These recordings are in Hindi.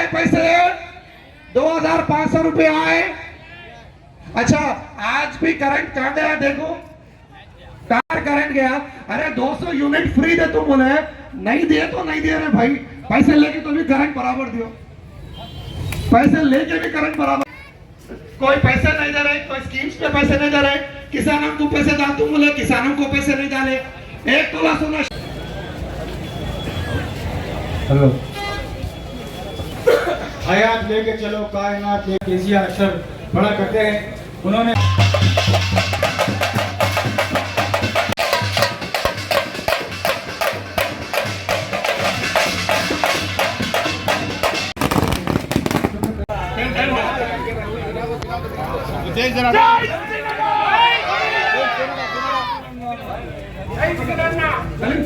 आए पैसे 2500 रुपये आए। अच्छा आज भी करंट कहाँ गया देखो, कार करंट गया। अरे 200 यूनिट फ्री दे तुम बोले, नहीं दिए तो नहीं दिए रे भाई, पैसे लेके तो भी करंट बराबर दियो, पैसे लेके भी करंट बराबर। कोई पैसे नहीं दे रहे, कोई स्कीम्स पे पैसे नहीं दे रहे, किसानों को पैसे डाल, तुम बोले किसानों को पैसे नहीं डाले। 1 तोला सोना। हेलो, हयात लेके चलो कायनात लेके, केसीआर अक्षर बड़ा करते हैं उन्होंने।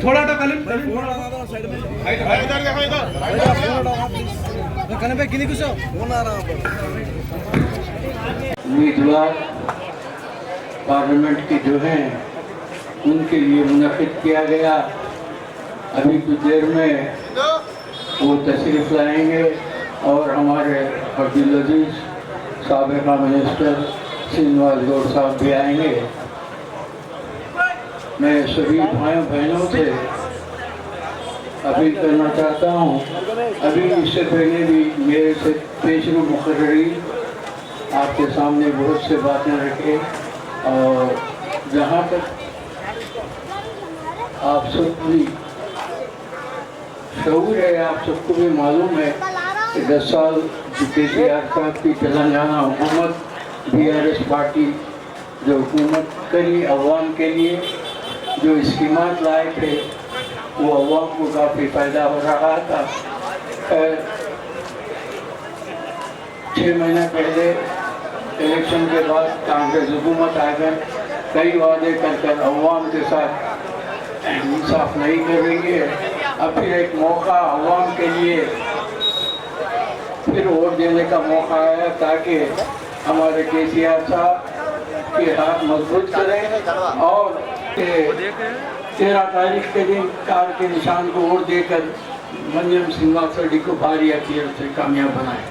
थोड़ा उम्मीदवार पार्लियामेंट के जो हैं उनके लिए मुनाफिद किया गया। अभी कुछ देर में वो तशरीफ लाएंगे और हमारे अब्दुल अजीज साबिका मिनिस्टर श्रीनिवास गौड़ साहब भी आएंगे। मैं सभी भाइयों बहनों से अपील करना चाहता हूँ, अभी इससे पहले भी मेरे से पेशरो मुकर्ररी आपके सामने बहुत से बातें रखे, और जहाँ तक आप सब भी शऊर है, आप सबको भी मालूम है कि 10 साल केसीआर साहब की तेलंगाना हुकूमत, BRS पार्टी जो हुकूमत करी अवाम के लिए, जो स्कीमात लाए थे वो अवाम को काफ़ी फ़ायदा हो रहा था। 6 महीना पहले इलेक्शन के बाद कांग्रेस हुकूमत आकर कई वादे कर अवाम के साथ इंसाफ नहीं कर रही है। अब फिर एक मौका अवाम के लिए फिर वोट देने का मौका आया ताकि हमारे केसीआर साहब के हाथ मजबूत करें और 13 तारीख के दिन कार के निशान को वोट देकर मंजम सिंह वासडी को भारी अकीयत से कामयाब बनाए।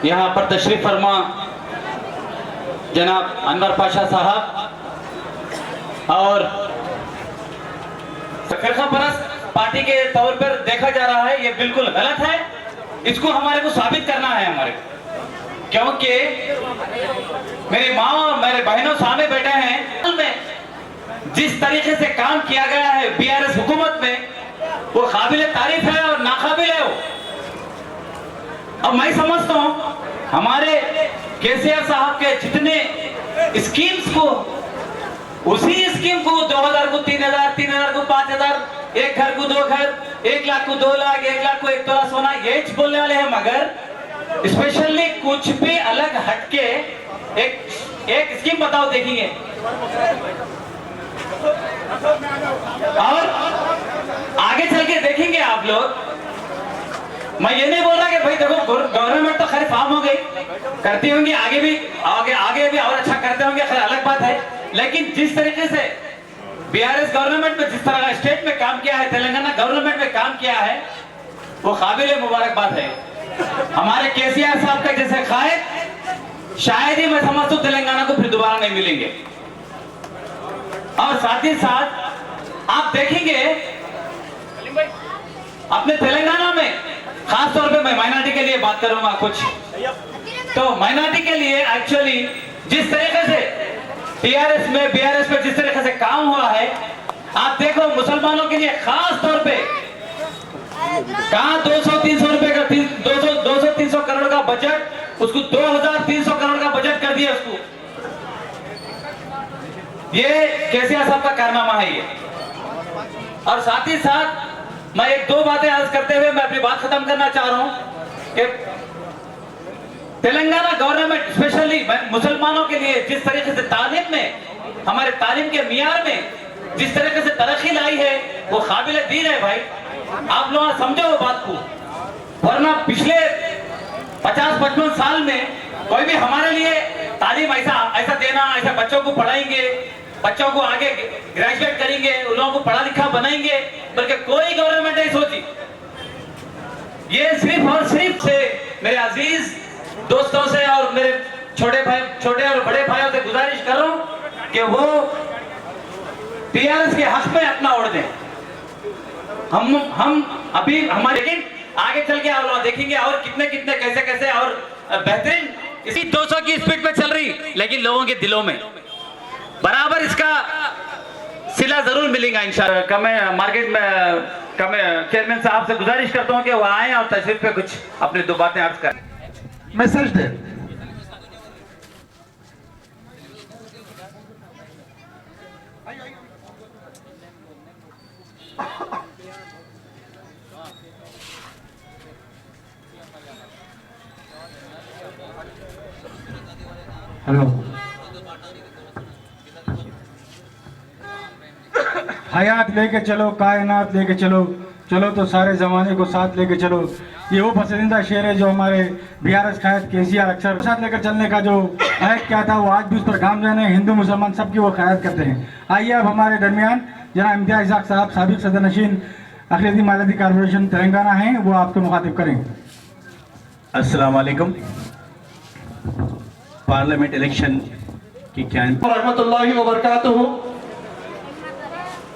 यहाँ पर तशरीफ फरमा जनाब अनवर पाशा साहब, और फिरका परस्त पार्टी के तौर पर देखा जा रहा है, ये बिल्कुल गलत है। इसको हमारे को साबित करना है हमारे को, क्योंकि मेरी माँ और मेरे बहनों सामने बैठे हैं। में जिस तरीके से काम किया गया है BRS हुकूमत में, वो काबिल तारीफ है और नाकाबिल है वो। अब मैं समझता हूँ हमारे केसीआर साहब के जितने स्कीम्स को, उसी स्कीम को 2000 को 3000, 3000 को 5000, एक घर को 2 घर, 1 लाख को 2 लाख, 1 लाख को 1 तोला सोना, ये बोलने वाले हैं। मगर स्पेशली कुछ भी अलग हटके एक स्कीम बताओ देखेंगे। और आगे चल के देखेंगे आप लोग। मैं ये नहीं बोल रहा कि भाई देखो गवर्नमेंट तो खैर फार्म हो गई, करती होंगी, आगे भी और अच्छा करते होंगे, खैर अलग बात है। लेकिन जिस तरीके से BRS गवर्नमेंट में जिस तरह का स्टेट में काम किया है, तेलंगाना गवर्नमेंट में काम किया है, वो काबिल मुबारकबाद है। हमारे केसीआर साहब का जैसे कायद शायद ही मैं समझता हूँ तेलंगाना को फिर दोबारा नहीं मिलेंगे। और साथ ही साथ आप देखेंगे अपने तेलंगाना में, खास तौर पे मैं माइनॉरिटी के लिए बात करूंगा कुछ, तो माइनॉरिटी के लिए एक्चुअली जिस तरीके से BRS में जिस तरीके से काम हुआ है, आप देखो मुसलमानों के लिए खास तौर पे कहां 200-300 रुपए का 200-300 करोड़ का बजट, उसको 2300 करोड़ का बजट कर दिया उसको। ये केसीआर साहब का कारनामा है ये। और साथ ही साथ मैं 1-2 बातें अर्ज करते हुए मैं अपनी बात खत्म करना चाह रहा हूं कि तेलंगाना गवर्नमेंट स्पेशली मुसलमानों के लिए जिस तरीके से तालीम में, हमारे तालीम के मियार में जिस तरीके से तरक्की लाई है, वो काबिल दीन है भाई। आप लोग समझो वो बात को, वरना पिछले 50-55 साल में कोई भी हमारे लिए तालीम ऐसा देना, ऐसा बच्चों को पढ़ाएंगे, बच्चों को आगे ग्रेजुएट करेंगे, उन लोगों को पढ़ा लिखा बनाएंगे, बल्कि कोई गवर्नमेंट नहीं सोची। ये सिर्फ और सिर्फ से मेरे अजीज दोस्तों से और मेरे छोटे और बड़े भाइयों से गुजारिश कर रहा हूं कि वो टीआरएस के हक में अपना वोट दें। हम अभी हमारे, लेकिन आगे चल के आप देखेंगे और कितने कैसे और बेहतरीन इसी 200 की स्पीड पे चल रही, लेकिन लोगों के दिलों में बराबर इसका सिला जरूर मिलेगा इंशाल्लाह। मैं मार्केट में चेयरमैन साहब से गुजारिश करता हूं कि वो आए और तशरीफ पे कुछ अपनी 2 बातें अर्ज करें। मैसेज दे। हेलो, हयात लेके चलो, कायनात लेके चलो, चलो तो सारे ज़माने को साथ लेके चलो। ये वो पसंदीदा शेर है जो हमारे बीआरएस कायद केसीआर अक्सर साथ लेकर चलने का जो अहद क्या था, वो आज भी उस पर गामज़न है। हिंदू मुसलमान सबकी वो क़यादत करते हैं। आइए अब हमारे दरमियान जनाब इम्तियाज़ इसाक साहब, साबिक़ सदर नशीन अक़लियती मालियाती कॉर्पोरेशन तेलंगाना हैं, वो आपको मुखातिब करें। अस्सलाम वालेकुम। पार्लियामेंट इलेक्शन की क्या रहमतुल्लाहि व बरकातुहू।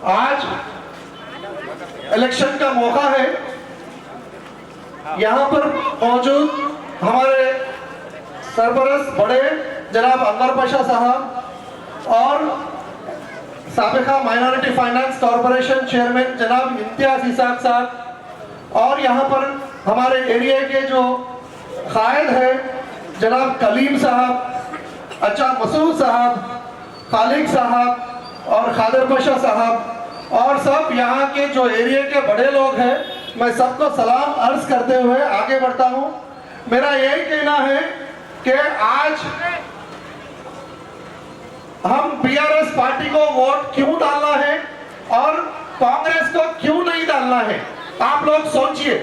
आज इलेक्शन का मौका है। यहाँ पर मौजूद हमारे सरपरस्त बड़े जनाब अनवर पाशा साहब और साबिका माइनॉरिटी फाइनेंस कॉरपोरेशन चेयरमैन जनाब इम्तियाज इसाक साहब और यहाँ पर हमारे एरिया के जो कायद है जनाब कलीम साहब, अच्छा मसूद साहब, खालिक साहब और खादर पाशा साहब और सब यहाँ के जो एरिया के बड़े लोग हैं, मैं सबको सलाम अर्ज करते हुए आगे बढ़ता हूँ। मेरा यही कहना है कि आज हम बीआरएस पार्टी को वोट क्यों डालना है और कांग्रेस को क्यों नहीं डालना है, आप लोग सोचिए।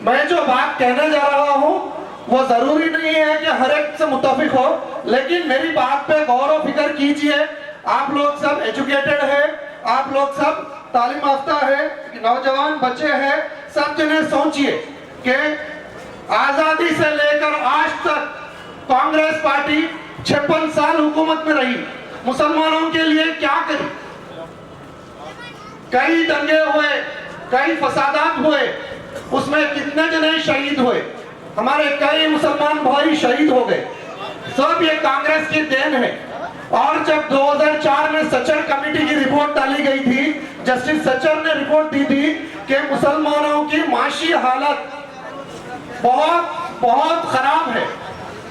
मैं जो बात कहने जा रहा हूँ वो जरूरी नहीं है कि हर एक से मुत्तफिक हो, लेकिन मेरी बात पे गौर और फिक्र कीजिए। आप लोग सब एजुकेटेड है, आप लोग सब तालीम याफ्ता है, नौजवान बच्चे हैं, सब जने सोचिए कि आजादी से लेकर आज तक कांग्रेस पार्टी 56 साल हुकूमत में रही, मुसलमानों के लिए क्या करी? कई दंगे हुए, कई फसादात हुए, उसमें कितने जने शहीद हुए, हमारे कई मुसलमान भाई शहीद हो गए। सब ये कांग्रेस की देन है। और जब 2004 में सचर कमेटी की रिपोर्ट डाली गई थी, जस्टिस सचर ने रिपोर्ट दी थी कि मुसलमानों की माशी हालत बहुत खराब है।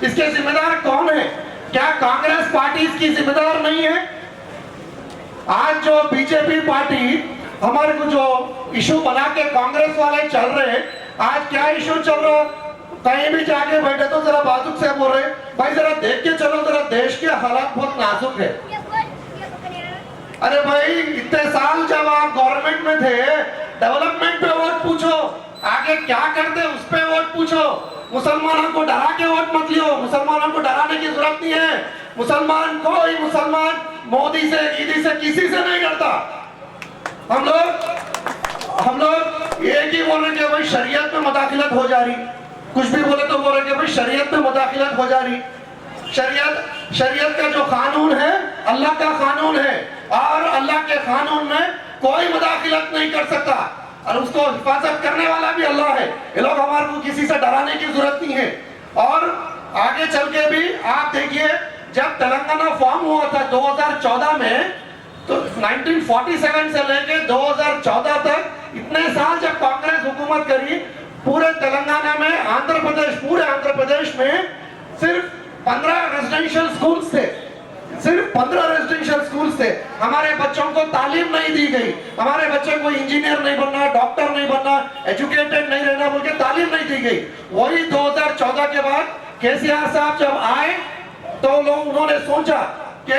इसके जिम्मेदार कौन है? क्या कांग्रेस पार्टी इसकी जिम्मेदार नहीं है? आज जो बीजेपी पार्टी हमारे को जो इशू बना के कांग्रेस वाले चल रहे हैं, आज क्या इशू चल रहा? कहीं भी जाके बैठे तो जरा बाजुक से बोल रहे, भाई जरा देख के चलो, जरा देश के हालात बहुत नाजुक है। अरे भाई इतने साल जब आप गवर्नमेंट में थे, डेवलपमेंट पे वोट पूछो, आगे क्या करते उस पे वोट पूछो। मुसलमानों को डरा के वोट मत लियो, मुसलमानों को डराने की जरूरत नहीं है। मुसलमान कोई मुसलमान मोदी से ईदी से किसी से नहीं डरता। हम लोग एक ही बोल रहे कि भाई शरीयत में मुदाखिलत हो जा रही, कुछ भी बोले तो बोल रहे कि भाई शरीयत में मुदाखिलत हो जा रही। शरीयत का जो कानून है अल्लाह का कानून है और अल्लाह के कानून में कोई मुदाखिलत नहीं कर सकता और उसको हिफाजत करने वाला भी अल्लाह है। ये लोग हमारे को किसी से डराने की जरूरत नहीं है। और आगे चल के भी आप देखिए, जब तेलंगाना फॉर्म हुआ था 2014 में, तो 1947 से लेके 2014 तक इतने साल जब कांग्रेस हुकूमत करी, पूरे तेलंगाना में पूरे आंध्र प्रदेश में सिर्फ 15 रेजिडेंशियल स्कूल्स थे, सिर्फ 15 रेजिडेंशियल स्कूल्स थे। हमारे बच्चों को तालीम नहीं दी गई, हमारे बच्चे को इंजीनियर नहीं बनना, डॉक्टर नहीं बनना, एजुकेटेड नहीं रहना बोल के तालीम नहीं दी गई। वही 2014 के बाद केसीआर साहब जब आए तो उन्होंने सोचा कि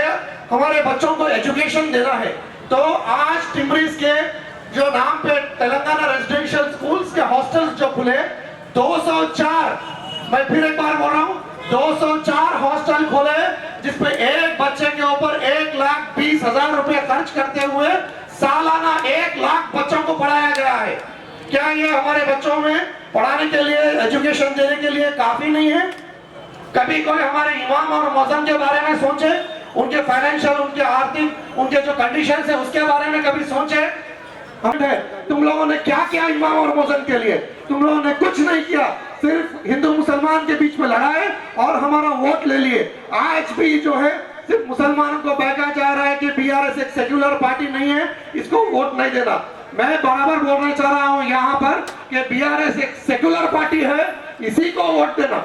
हमारे बच्चों को एजुकेशन देना है, तो आज टिम्बरीज के जो नाम पे तेलंगाना रेजिडेंशियल स्कूल्स के हॉस्टल्स जो खुले 204, मैं फिर एक बार बोल रहा हूँ, 204 हॉस्टल खोले, जिसपे एक बच्चे के ऊपर 1,20,000 रुपए खर्च करते हुए सालाना 1 लाख बच्चों को पढ़ाया गया है। क्या ये हमारे बच्चों में पढ़ाने के लिए एजुकेशन देने के लिए काफी नहीं है? कभी कोई हमारे इमाम और मौजम के बारे में सोचे, उनके फाइनेंशियल, उनके आर्थिक, उनके जो कंडीशन है उसके बारे में कभी सोचे? तुम लोगों ने क्या किया इमाम और मौजम के लिए? तुम लोगों ने कुछ नहीं किया, सिर्फ हिंदू मुसलमान के बीच में लड़ाए और हमारा वोट ले लिए। आज भी जो है सिर्फ मुसलमानों को बहकाया जा रहा है कि बीआरएस एक सेक्युलर पार्टी नहीं है, इसको वोट नहीं देना। मैं बराबर बोलना चाह रहा हूं यहाँ पर कि बीआरएस एक सेक्युलर पार्टी है, इसी को वोट देना,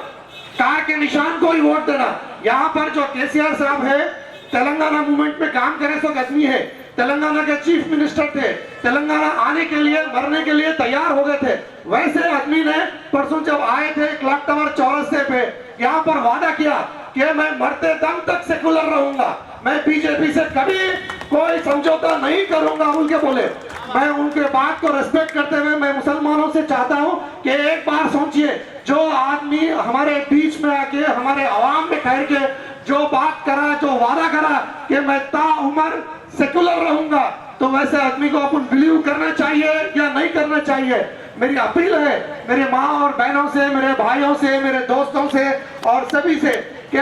कार के निशान को ही वोट देना। यहाँ पर जो केसीआर साहब है, तेलंगाना मूवमेंट में काम करे सो आदमी है, तेलंगाना के चीफ मिनिस्टर थे, तेलंगाना आने के लिए मरने के लिए तैयार हो गए थे। वैसे आदमी ने परसों जब आए थे क्लॉक टावर चौरस्ते पे, यहाँ पर वादा किया कि मैं मरते दम तक सेकुलर रहूंगा, मैं बीजेपी से कभी कोई समझौता नहीं करूंगा बोल के बोले। मैं उनके बात को रेस्पेक्ट करते हुए मैं मुसलमानों से चाहता हूं कि एक बार सोचिए, जो आदमी हमारे बीच में आके हमारे आवाम में ठहर के जो बात करा, जो वादा करा कि मैं ताउम्र सेकुलर रहूंगा, तो वैसे आदमी को अपन बिलीव करना चाहिए या नहीं करना चाहिए? मेरी अपील है मेरे माँ और बहनों से, मेरे भाइयों से, मेरे दोस्तों से और सभी से कि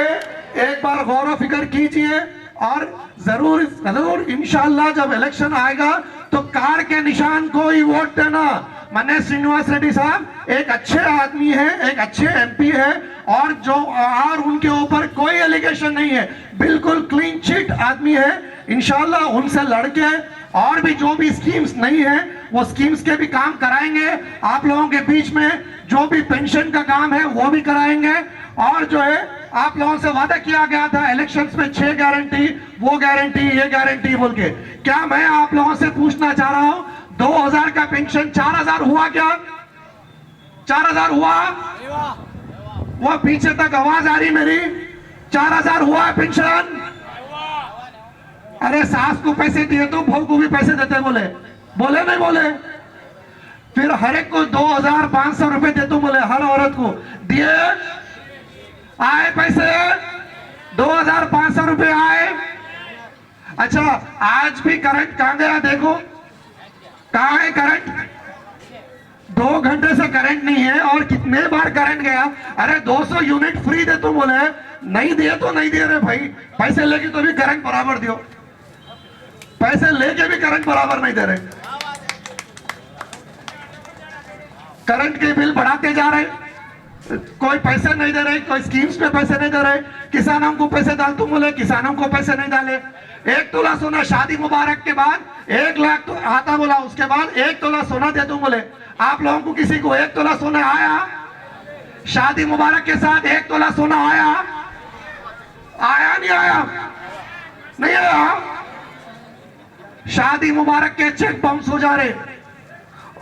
एक बार गौर फिक्र कीजिए और जरूर जरूर इंशाल्लाह जब इलेक्शन आएगा तो कार के निशान को ही वोट देना। मनीष श्रीनिवास रेड्डी साहब एक अच्छे आदमी है, एक अच्छे एमपी है और उनके ऊपर कोई एलिगेशन नहीं है, बिल्कुल क्लीन चिट आदमी है। इंशाल्लाह उनसे लड़के और भी जो भी स्कीम्स नहीं है वो स्कीम्स के भी काम कराएंगे। आप लोगों के बीच में जो भी पेंशन का काम है वो भी कराएंगे। और जो है आप लोगों से वादा किया गया था इलेक्शंस में 6 गारंटी, वो गारंटी, ये गारंटी बोल के, क्या मैं आप लोगों से पूछना चाह रहा हूं 2000 का पेंशन 4000 हुआ क्या? 4000 हुआ? वो पीछे तक आवाज आ रही मेरी, 4000 हुआ पेंशन? अरे सास को पैसे दिए तो बहू को भी पैसे देते, बोले बोले नहीं बोले? फिर हर एक को 2500 रुपए देते बोले, हर औरत को दिए, आए पैसे 2500 रुपए आए। अच्छा आज भी करंट कहां गया? देखो कहां है करंट? 2 घंटे से करंट नहीं है और कितने बार करंट गया। अरे 200 यूनिट फ्री दे तुम बोले, नहीं दिए तो नहीं दिए रे भाई, पैसे लेके तो भी करंट बराबर दियो, पैसे लेके भी करंट बराबर नहीं दे रहे, करंट के बिल बढ़ाते जा रहे, कोई पैसे नहीं दे रहे, कोई स्कीम्स पे पैसे नहीं दे रहे। किसानों को पैसे डाल तुम बोले, किसानों को पैसे नहीं डाले। 1 तोला सोना शादी मुबारक के बाद 1 लाख तो आता बोला, उसके बाद 1 तोला सोना दे तुम बोले। आप लोगों को किसी को 1 तोला सोना आया? शादी मुबारक के साथ 1 तोला सोना आया? आया नहीं आया? नहीं आया। शादी मुबारक के चेक बाउंस हो जा रहे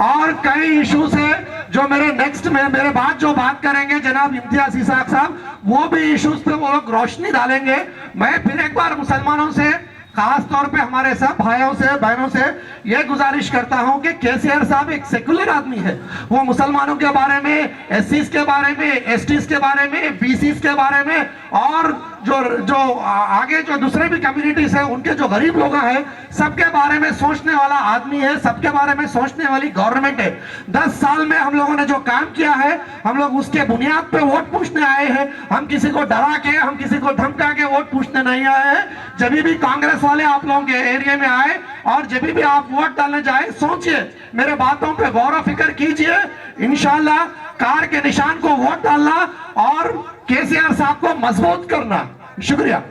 और कई इश्यूज है जो मेरे नेक्स्ट में मेरे बाद जो बात करेंगे जनाब इम्तियाज इसाक साहब, वो भी इश्यूज पे वो लोग रोशनी डालेंगे। मैं फिर एक बार मुसलमानों से, खास तौर पे हमारे सब भाइयों से, बहनों से ये गुजारिश करता हूं कि केसीआर साहब एक सेकुलर आदमी है। वो मुसलमानों के बारे में, एससीज के बारे में, एसटीज के बारे में, बीसीज के बारे में और जो आगे जो दूसरे भी कम्युनिटीज है, उनके जो गरीब लोग हैं, सबके बारे में सोचने वाला आदमी है, सबके बारे में सोचने वाली गवर्नमेंट है। 10 साल में हम लोगों ने जो काम किया है, हम लोग उसके बुनियाद पे वोट पूछने आए हैं। हम किसी को डरा के, हम किसी को धमका के वोट पूछने नहीं आए हैं। जब भी कांग्रेस वाले आप लोगों के एरिया में आए और जब भी आप वोट डालने जाए, सोचिए, मेरे बातों पे गौर फिक्र कीजिए। इंशाल्लाह कार के निशान को वोट डालना और केसीआर साहब को मजबूत करना। शुक्रिया।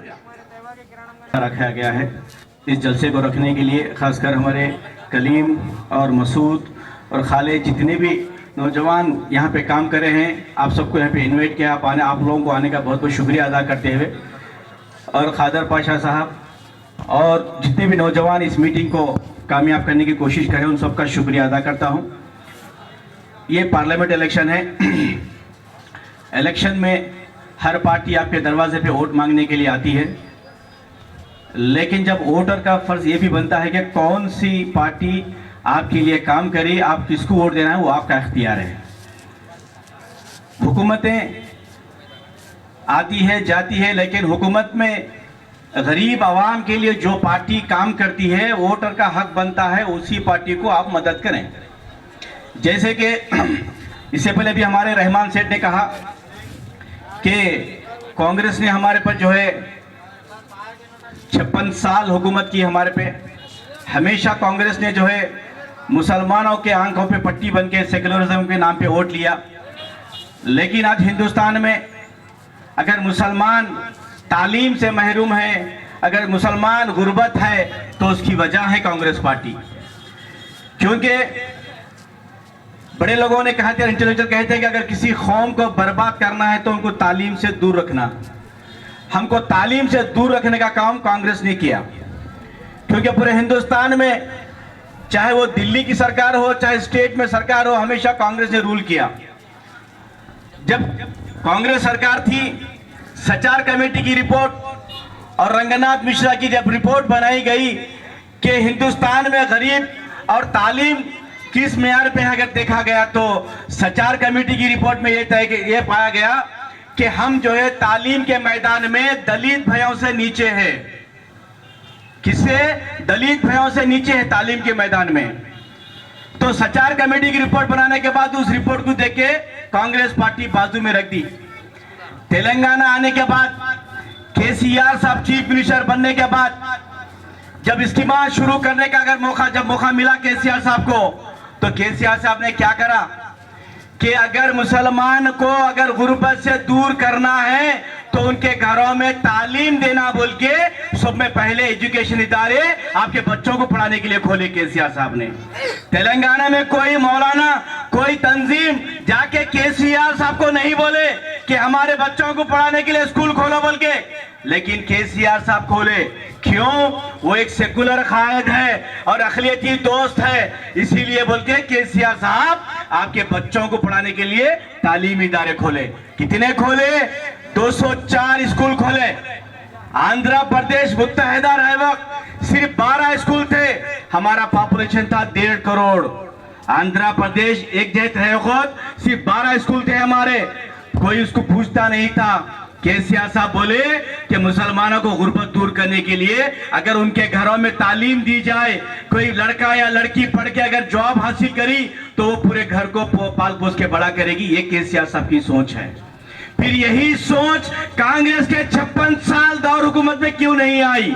रखा गया है इस जलसे को रखने के लिए, खासकर हमारे कलीम और मसूद और खालिद, जितने भी नौजवान यहाँ पे काम कर रहे हैं, आप सबको यहाँ पे इनवाइट किया। आप लोगों को आने का बहुत बहुत शुक्रिया अदा करते हुए, और खादर पाशा साहब और जितने भी नौजवान इस मीटिंग को कामयाब करने की कोशिश करें, उन सबका शुक्रिया अदा करता हूँ। ये पार्लियामेंट इलेक्शन है। इलेक्शन में हर पार्टी आपके दरवाजे पे वोट मांगने के लिए आती है, लेकिन जब वोटर का फर्ज ये भी बनता है कि कौन सी पार्टी आपके लिए काम करे, आप किसको वोट देना है, वो आपका इख्तियार है। हुकूमतें आती है जाती है, लेकिन हुकूमत में गरीब आवाम के लिए जो पार्टी काम करती है, वोटर का हक बनता है उसी पार्टी को आप मदद करें। जैसे कि इससे पहले भी हमारे रहमान सेठ ने कहा कि कांग्रेस ने हमारे पर जो है 56 साल हुकूमत की हमारे पे। हमेशा कांग्रेस ने जो है मुसलमानों के आंखों पे पट्टी बन के सेकुलरिज्म के नाम पे वोट लिया। लेकिन आज हिंदुस्तान में अगर मुसलमान तालीम से महरूम है, अगर मुसलमान गुर्बत है, तो उसकी वजह है कांग्रेस पार्टी। क्योंकि बड़े लोगों ने कहा था, इंटेलेक्चुअल कहते हैं कि अगर किसी कौम को बर्बाद करना है तो उनको तालीम से दूर रखना। हमको तालीम से दूर रखने का काम कांग्रेस ने किया, क्योंकि पूरे हिंदुस्तान में चाहे वो दिल्ली की सरकार हो, चाहे स्टेट में सरकार हो, हमेशा कांग्रेस ने रूल किया। जब कांग्रेस सरकार थी, सचार कमेटी की रिपोर्ट और रंगनाथ मिश्रा की जब रिपोर्ट बनाई गई कि हिंदुस्तान में गरीब और तालीम किस मेयार पे अगर देखा गया, तो सचार कमेटी की रिपोर्ट में ये पाया गया कि हम जो है तालीम के मैदान में दलित भाइयों से नीचे है। किससे? दलित भाइयों से नीचे है तालीम के मैदान में। तो सचार कमेटी की रिपोर्ट बनाने के बाद उस रिपोर्ट को देख के कांग्रेस पार्टी बाजू में रख दी। तेलंगाना आने के बाद, केसीआर साहब चीफ मिनिस्टर बनने के बाद, जब इस्तेमाल शुरू करने का जब मौका मिला केसीआर साहब को, तो केसीआर साहब ने क्या करा कि अगर मुसलमान को अगर गुर्बत से दूर करना है तो उनके घरों में तालीम देना बोल के सब में पहले एजुकेशन इदारे आपके बच्चों को पढ़ाने के लिए खोले केसीआर साहब ने। तेलंगाना में कोई मौलाना, कोई तंजीम जाके केसीआर साहब को नहीं बोले कि हमारे बच्चों को पढ़ाने के लिए स्कूल खोलो बोल के, लेकिन केसीआर साहब खोले। क्यों? वो एक सेकुलर कायद है और अखिलती दोस्त है, इसीलिए बोल के केसीआर साहब आपके बच्चों को पढ़ाने के लिए तालीमी इदारे खोले। कितने खोले? 204 स्कूल खोले। आंध्र प्रदेश मुत्तहिदा रहे वक्त सिर्फ 12 स्कूल थे। हमारा पॉपुलेशन था 1.5 करोड़। आंध्र प्रदेश एक जैसे रहे वक्त सिर्फ 12 स्कूल थे हमारे। कोई उसको पूछता नहीं था। केसीआर साहब बोले कि मुसलमानों को गुर्बत दूर करने के लिए अगर उनके घरों में तालीम दी जाए, कोई लड़का या लड़की पढ़ के अगर जॉब हासिल करी तो वो पूरे घर को पाल पोस के बड़ा करेगी। ये केसीआर साहब की सोच है। फिर यही सोच कांग्रेस के 56 साल दौर हुकूमत में क्यों नहीं आई?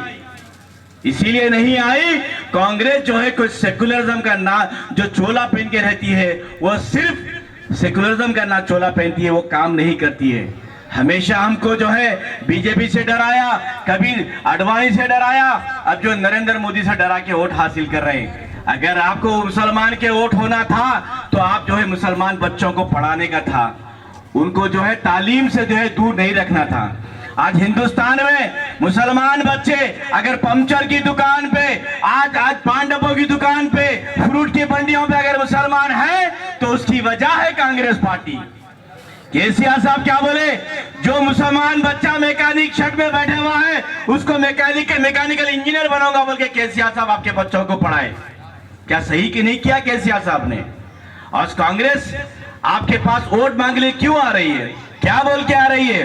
इसीलिए नहीं आई, कांग्रेस जो है कोई सेकुलरिज्म का ना जो चोला पहन के रहती है, वो सिर्फ सेकुलरिज्म का ना चोला पहनती है, वो काम नहीं करती है। हमेशा हमको जो है बीजेपी से डराया, कभी अडवाणी से डराया, अब जो नरेंद्र मोदी से डरा के वोट हासिल कर रहे हैं। अगर आपको मुसलमान के वोट होना था तो आप जो है मुसलमान बच्चों को पढ़ाने का था, उनको जो है तालीम से जो है दूर नहीं रखना था। आज हिंदुस्तान में मुसलमान बच्चे अगर पंचर की दुकान पे, आज पान डब्बों की दुकान पे, फ्रूट की मंडियों पे अगर मुसलमान है तो उसकी वजह है कांग्रेस पार्टी। केसीआर साहब क्या बोले? जो मुसलमान बच्चा मैकेनिक शर्ट में बैठा हुआ है उसको मैकेनिकल इंजीनियर बनाऊंगा बोल के केसीआर साहब आपके बच्चों को पढ़ाए। क्या सही कि नहीं किया केसीआर साहब ने? आज कांग्रेस आपके पास वोट मांगने क्यों आ रही है? क्या बोल के आ रही है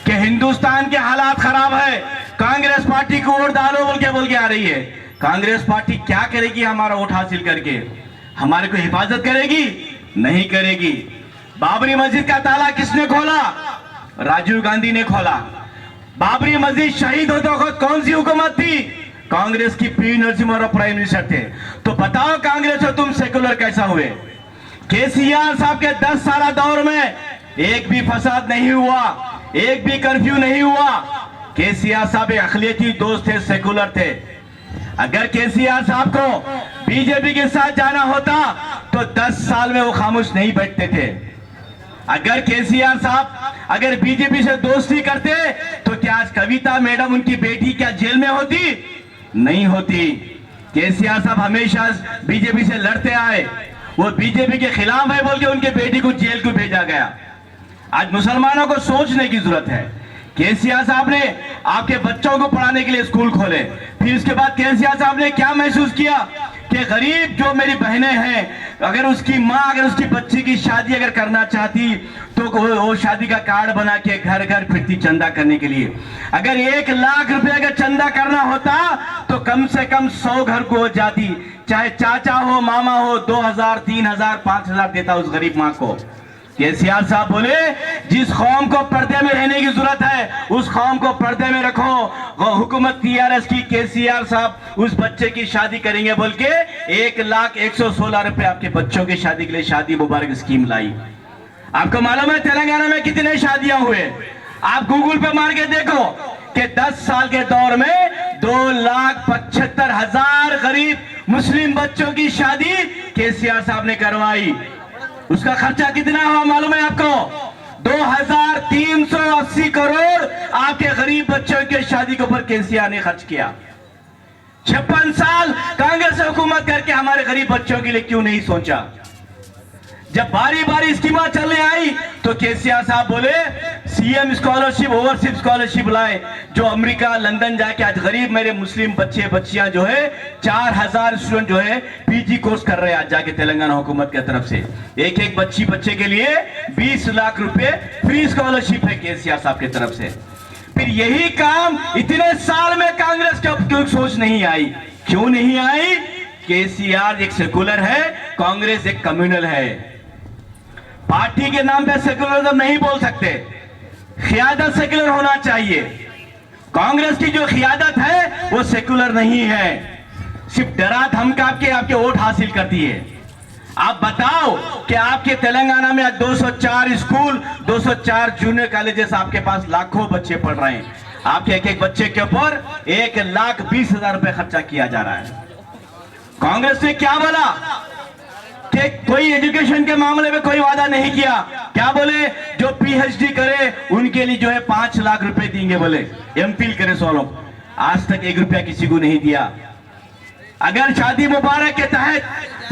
कि हिंदुस्तान के हालात खराब है, कांग्रेस पार्टी को वोट डालो बोल के आ रही है। कांग्रेस पार्टी क्या करेगी? हमारा वोट हासिल करके हमारे को हिफाजत करेगी? नहीं करेगी। बाबरी मस्जिद का ताला किसने खोला? राजीव गांधी ने खोला। बाबरी मस्जिद शहीद होते वक्त कौन सी हुकूमत थी? कांग्रेस की P Narasimha Rao prime minister थे। तो बताओ कांग्रेस हो तुम सेकुलर कैसा हुए? केसीआर साहब के 10 साल दौर में एक भी फसाद नहीं हुआ, एक भी कर्फ्यू नहीं हुआ। केसीआर साहब एक अखिलती दोस्त थे, सेकुलर थे। अगर केसीआर साहब को बीजेपी के साथ जाना होता तो 10 साल में वो खामोश नहीं बैठते थे। अगर केसीआर साहब अगर बीजेपी से दोस्ती करते तो क्या आज कविता मैडम उनकी बेटी क्या जेल में होती? नहीं होती। केसीआर साहब हमेशा बीजेपी से लड़ते आए, वो बीजेपी के खिलाफ है बोल के उनके बेटी को जेल को भेजा गया। आज मुसलमानों को सोचने की जरूरत है। केसीआर साहब ने आपके बच्चों को पढ़ाने के लिए स्कूल खोले, फिर उसके बाद केसीआर साहब ने क्या महसूस किया कि गरीब जो मेरी बहनें हैं, अगर उसकी माँ अगर उसकी बच्ची की शादी अगर करना चाहती तो वो शादी का कार्ड बना के घर घर फिरती चंदा करने के लिए। अगर 1 लाख रुपए अगर चंदा करना होता तो कम से कम 100 घर को हो जाती, चाहे चाचा हो, मामा हो, 2000, 3000, 5000 देता उस गरीब माँ को। केसीआर साहब बोले जिस कौम को पर्दे में रहने की जरूरत है उस कौम को पर्दे में रखो। वो हुकूमत टीआरएस की केसीआर साहब उस बच्चे की शादी करेंगे बोल के 1,116 रुपए आपके बच्चों की शादी के लिए शादी मुबारक स्कीम लाई। आपको मालूम है तेलंगाना में कितने शादियां हुए? आप गूगल पे मार के देखो कि 10 साल के दौर में 2,75,000 गरीब मुस्लिम बच्चों की शादी केसीआर साहब ने करवाई। उसका खर्चा कितना हुआ मालूम है आपको? 2,380 करोड़ आपके गरीब बच्चों की शादी के ऊपर केसीआर ने खर्च किया। 56 साल कांग्रेस हुकूमत करके हमारे गरीब बच्चों के लिए क्यों नहीं सोचा? जब बारी बारी स्कीमें चलने आई तो केसीआर साहब बोले सीएम स्कॉलरशिप, ओवरसीज स्कॉलरशिप लाए, जो अमेरिका लंदन जाके आज गरीब मेरे मुस्लिम बच्चे बच्चियां जो है 4,000 स्टूडेंट जो है पीजी कोर्स कर रहे हैं आज जाके तेलंगाना हुकूमत की तरफ से। एक एक बच्चे के लिए 20 लाख रुपए फ्री स्कॉलरशिप है केसीआर साहब की तरफ से। फिर यही काम इतने साल में कांग्रेस को क्यों सोच नहीं आई? क्यों नहीं आई? केसीआर एक सेकुलर है, कांग्रेस एक कम्युनल है। पार्टी के नाम पे सेकुलरिज्म नहीं बोल सकते, क़ियादत सेकुलर होना चाहिए। कांग्रेस की जो क़ियादत है वो सेकुलर नहीं है, सिर्फ डरा धमका के आपके वोट हासिल करती है। आप बताओ कि आपके तेलंगाना में 204 स्कूल, 204 जूनियर कॉलेजेस आपके पास लाखों बच्चे पढ़ रहे हैं। आपके एक एक बच्चे के ऊपर 1,20,000 रुपए खर्चा किया जा रहा है। कांग्रेस ने क्या बोला कि कोई एजुकेशन के मामले में कोई वादा नहीं किया। क्या बोले? जो पीएचडी करे उनके लिए जो है 5 लाख रुपए देंगे, बोले एमफिल करे 100 लोग। आज तक 1 रुपया किसी को नहीं दिया। अगर शादी मुबारक के तहत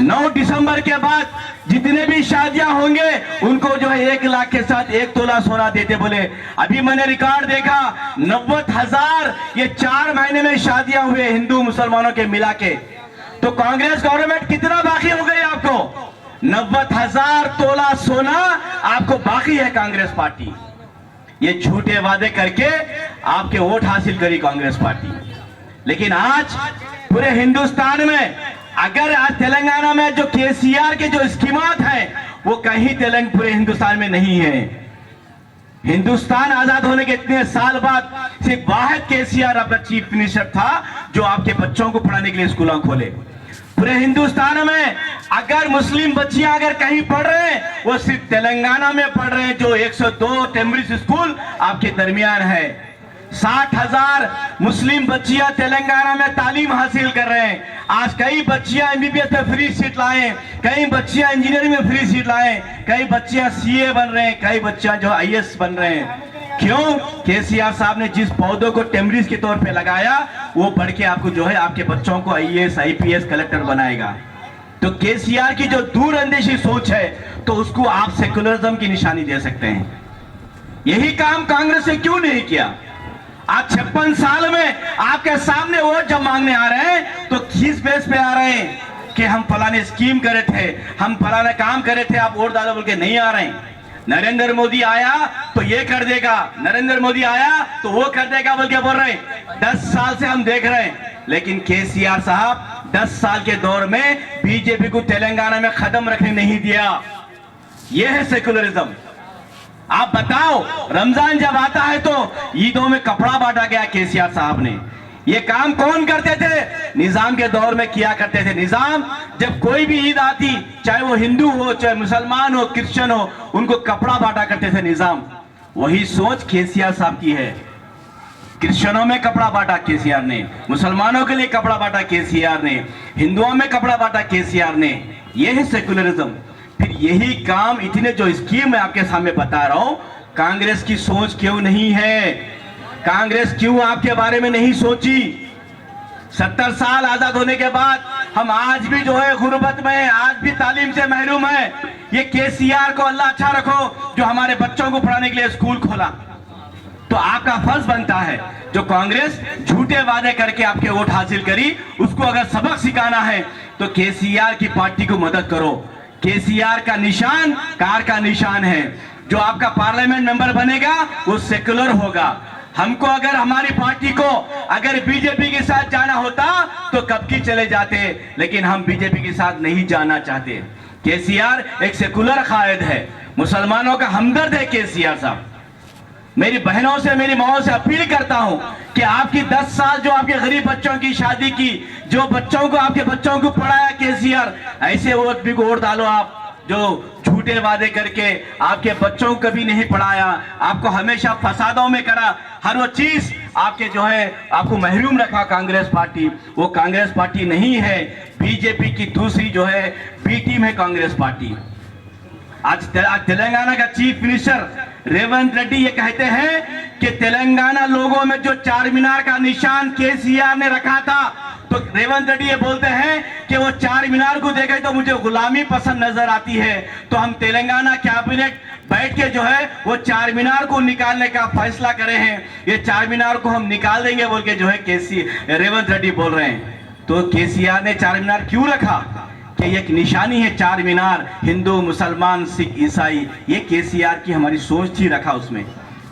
9 दिसंबर के बाद जितने भी शादियां होंगे उनको जो है 1 लाख के साथ 1 तोला सोना देते, बोले। अभी मैंने रिकॉर्ड देखा 90,000 ये 4 महीने में शादियां हुए हिंदू मुसलमानों के मिला के। तो कांग्रेस गवर्नमेंट कितना बाकी हो गई आपको? 90,000 तोला सोना आपको बाकी है कांग्रेस पार्टी। ये झूठे वादे करके आपके वोट हासिल करी कांग्रेस पार्टी। लेकिन आज पूरे हिंदुस्तान में अगर आज तेलंगाना में जो केसीआर के जो स्कीमात हैं वो कहीं पूरे हिंदुस्तान में नहीं है। हिंदुस्तान आजाद होने के इतने साल बाद सिर्फ वाहिद केसीआर आपका चीफ मिनिस्टर था जो आपके बच्चों को पढ़ाने के लिए स्कूलों खोले। पूरे हिंदुस्तान में अगर मुस्लिम बच्चियां अगर कहीं पढ़ रहे हैं वो सिर्फ तेलंगाना में पढ़ रहे हैं, जो 102 टेम्बरिस स्कूल आपके दरमियान है। 60,000 मुस्लिम बच्चियां तेलंगाना में तालीम हासिल कर रहे हैं। आज कई बच्चियां एमबीबीएस में फ्री सीट लाए, कई बच्चियां इंजीनियरिंग में फ्री सीट लाए, कई बच्चियां सीए बन रहे हैं, कई बच्चियां जो आईएएस बन रहे हैं। क्यों? केसीआर साहब ने जिस पौधों को टेम्बरिस के तौर पे लगाया वो बढ़ के आपको जो है आपके बच्चों को आईएएस, आईपीएस, कलेक्टर बनाएगा। तो केसीआर की जो दूरअंदेशी सोच है तो उसको आप सेकुलरिज्म की निशानी दे सकते हैं। यही काम कांग्रेस ने क्यों नहीं किया? आज 56 साल में आपके सामने वोट जब मांगने आ रहे हैं तो किस बेस पे आ रहे हैं कि हम फलाने स्कीम करे थे, हम फलाना काम करे थे, आप वोट डालो बोल के नहीं आ रहे हैं। नरेंद्र मोदी आया तो ये कर देगा, नरेंद्र मोदी आया तो वो कर देगा बोल के बोल रहे हैं। 10 साल से हम देख रहे हैं, लेकिन केसीआर साहब 10 साल के दौर में बीजेपी को तेलंगाना में कदम रखने नहीं दिया। यह है सेकुलरिज्म। आप बताओ, रमजान जब आता है तो ईदों में कपड़ा बांटा गया केसीआर साहब ने। ये काम कौन करते थे? निजाम के दौर में किया करते थे। निजाम जब कोई भी ईद आती, चाहे वो हिंदू हो, चाहे मुसलमान हो, क्रिश्चियन हो, उनको कपड़ा बांटा करते थे निजाम। वही सोच केसीआर साहब की है। क्रिश्चियनों में कपड़ा बांटा केसीआर ने, मुसलमानों के लिए कपड़ा बांटा केसीआर ने, हिंदुओं में कपड़ा बांटा केसीआर ने। यह है सेकुलरिज्म। फिर यही काम, इतने जो स्कीम मैं आपके सामने बता रहा हूं, कांग्रेस की सोच क्यों नहीं है? कांग्रेस क्यों आपके बारे में नहीं सोची? 70 साल आजाद होने के बाद हम आज भी जो है गुर्बत में है, आज भी तालीम से महरूम है। ये केसीआर को अल्लाह अच्छा रखो जो हमारे बच्चों को पढ़ाने के लिए स्कूल खोला। तो आपका फर्ज बनता है, जो कांग्रेस झूठे वादे करके आपके वोट हासिल करी, उसको अगर सबक सिखाना है तो केसीआर की पार्टी को मदद करो। केसीआर का निशान कार का निशान है। जो आपका पार्लियामेंट मेंबर बनेगा वो सेकुलर होगा। हमको अगर हमारी पार्टी को अगर बीजेपी के साथ जाना होता तो कब की चले जाते, लेकिन हम बीजेपी के साथ नहीं जाना चाहते। केसीआर एक सेकुलर कायद है, मुसलमानों का हमदर्द है केसीआर साहब। मेरी बहनों से, मेरी माओ से अपील करता हूं कि आपकी 10 साल जो आपके गरीब बच्चों की शादी की, जो बच्चों को, आपके बच्चों को पढ़ाया केसीआर, ऐसे वो आदमी को वोट डालो आप जो झूठे वादे करके आपके बच्चों को कभी नहीं पढ़ाया, आपको हमेशा फसादों में करा, हर वो चीज आपके जो है आपको महरूम रखा कांग्रेस पार्टी। वो कांग्रेस पार्टी नहीं है, बीजेपी की दूसरी जो है बी टीम है कांग्रेस पार्टी। आज तेलंगाना का चीफ मिनिस्टर रेवंत रेड्डी ये कहते हैं कि तेलंगाना लोगों में जो चार मीनार का निशान केसीआर ने रखा था, तो रेवंत रेड्डी ये बोलते हैं कि वो चार मीनार को देखे तो मुझे गुलामी पसंद नजर आती है, तो हम तेलंगाना कैबिनेट बैठ के जो है वो चार मीनार को निकालने का फैसला करे हैं, ये चार मीनार को हम निकाल देंगे बोल के जो है रेवंत रेड्डी बोल रहे हैं। तो केसीआर ने चार मीनार क्यों रखा? कि एक निशानी है चार मीनार, हिंदू, मुसलमान, सिख, ईसाई, ये केसीआर की हमारी सोच थी रखा उसमें।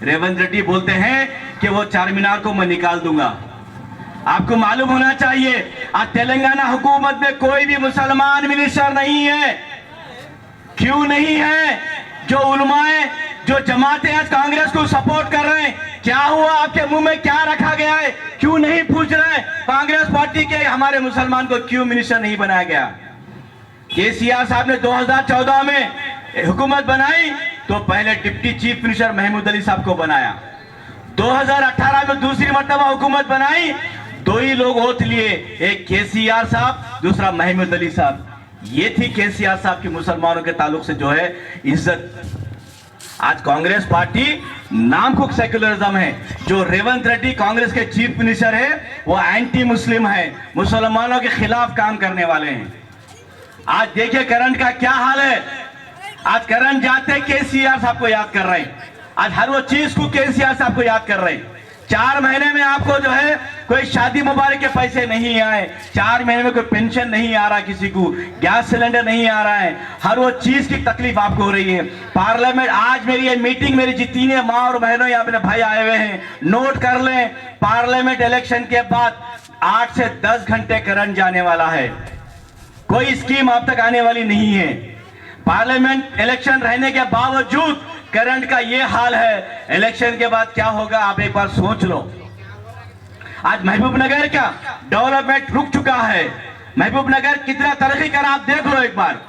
रेवंत रेड्डी बोलते हैं कि वो चार मीनार को मैं निकाल दूंगा। आपको मालूम होना चाहिए आज तेलंगाना हुकूमत में कोई भी मुसलमान मिनिस्टर नहीं है। क्यों नहीं है? जो उलमाए, जो जमातें आज कांग्रेस को सपोर्ट कर रहे हैं, क्या हुआ? आपके मुंह में क्या रखा गया है? क्यों नहीं पूछ रहे कांग्रेस पार्टी के हमारे मुसलमान को क्यों मिनिस्टर नहीं बनाया गया? केसीआर साहब ने 2014 में हुकूमत बनाई तो पहले deputy chief minister Mahmood Ali sahab को बनाया। 2018 में दूसरी मर्तबा हुकूमत बनाई, दो ही लोग वोट लिए, एक केसीआर साहब, दूसरा महमूद अली साहब। ये थी केसीआर साहब की मुसलमानों के ताल्लुक से जो है इज्जत। आज कांग्रेस पार्टी नाम को सेक्युलरिज्म है। जो रेवंत रेड्डी कांग्रेस के चीफ मिनिस्टर है वो एंटी मुस्लिम है, मुसलमानों के खिलाफ काम करने वाले हैं। आज देखिए करंट का क्या हाल है। आज करंट जाते केसीआर साहब को याद कर रहे हैं, आज हर वो चीज को केसीआर साहब को याद कर रहे हैं। 4 महीने में आपको जो है कोई शादी मुबारक के पैसे नहीं आए, 4 महीने में कोई पेंशन नहीं आ रहा, किसी को गैस सिलेंडर नहीं आ रहा है, हर वो चीज की तकलीफ आपको हो रही है। पार्लियामेंट आज मेरी ये मीटिंग, मेरी जितनी माँ और बहनों यहाँ पे भाई आए हुए हैं, नोट कर लें, पार्लियामेंट इलेक्शन के बाद 8 से 10 घंटे करंट जाने वाला है। कोई स्कीम आप तक आने वाली नहीं है। पार्लियामेंट इलेक्शन रहने के बावजूद करंट का ये हाल है। इलेक्शन के बाद क्या होगा आप एक बार सोच लो। आज महबूबनगर का डेवलपमेंट रुक चुका है। महबूबनगर कितना तरक्की कर आप देख लो एक बार,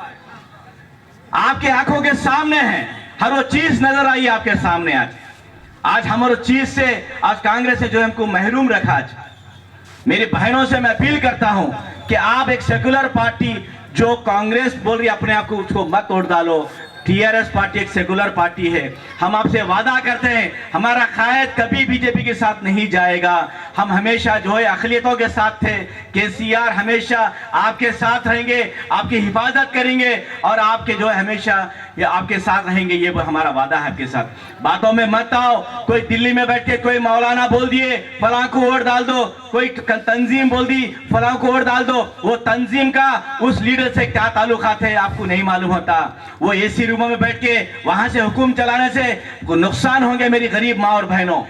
आपके आंखों के सामने है, हर वो चीज नजर आई आपके सामने। आज हमारे चीज से आज कांग्रेस से जो हमको महरूम रखा। आज मेरी बहनों से मैं अपील करता हूं कि आप एक सेकुलर पार्टी जो कांग्रेस बोल रही है अपने आप को, उसको मत वोट डालो। टीआरएस पार्टी एक सेकुलर पार्टी है। हम आपसे वादा करते हैं हमारा कायद कभी बीजेपी के साथ नहीं जाएगा। हम हमेशा जो है अक़लियतों के साथ थे। केसीआर हमेशा आपके साथ रहेंगे, आपकी हिफाजत करेंगे और आपके जो है हमेशा ये आपके साथ रहेंगे। ये हमारा वादा है आपके साथ। बातों में मत आओ। कोई दिल्ली में बैठ के कोई मौलाना बोल दिए फलां को वोट डाल दो, कोई तंजीम बोल दी फलां को वोट डाल दो। वो तंजीम का उस लीडर से क्या ताल्लुकात है आपको नहीं मालूम होता। वो एसी रूमों में बैठ के वहां से हुकूम चलाने से नुकसान होंगे मेरी गरीब माँ और बहनों,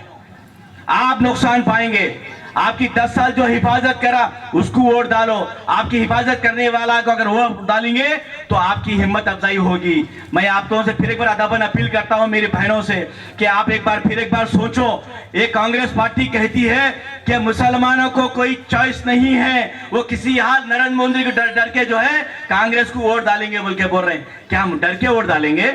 आप नुकसान पाएंगे। आपकी 10 साल जो हिफाजत करा उसको वोट डालो। आपकी हिफाजत करने वाला को अगर वोट डालेंगे तो आपकी हिम्मत अफजाई होगी। मैं आप लोगों से फिर एक बार अदबन अपील करता हूं मेरी बहनों से कि आप फिर एक बार सोचो। एक कांग्रेस पार्टी कहती है कि मुसलमानों को कोई चॉइस नहीं है, वो किसी हाल नरेंद्र मोदी को डर के जो है कांग्रेस को वोट डालेंगे बोल के बोल रहे हैं। क्या हम डर के वोट डालेंगे?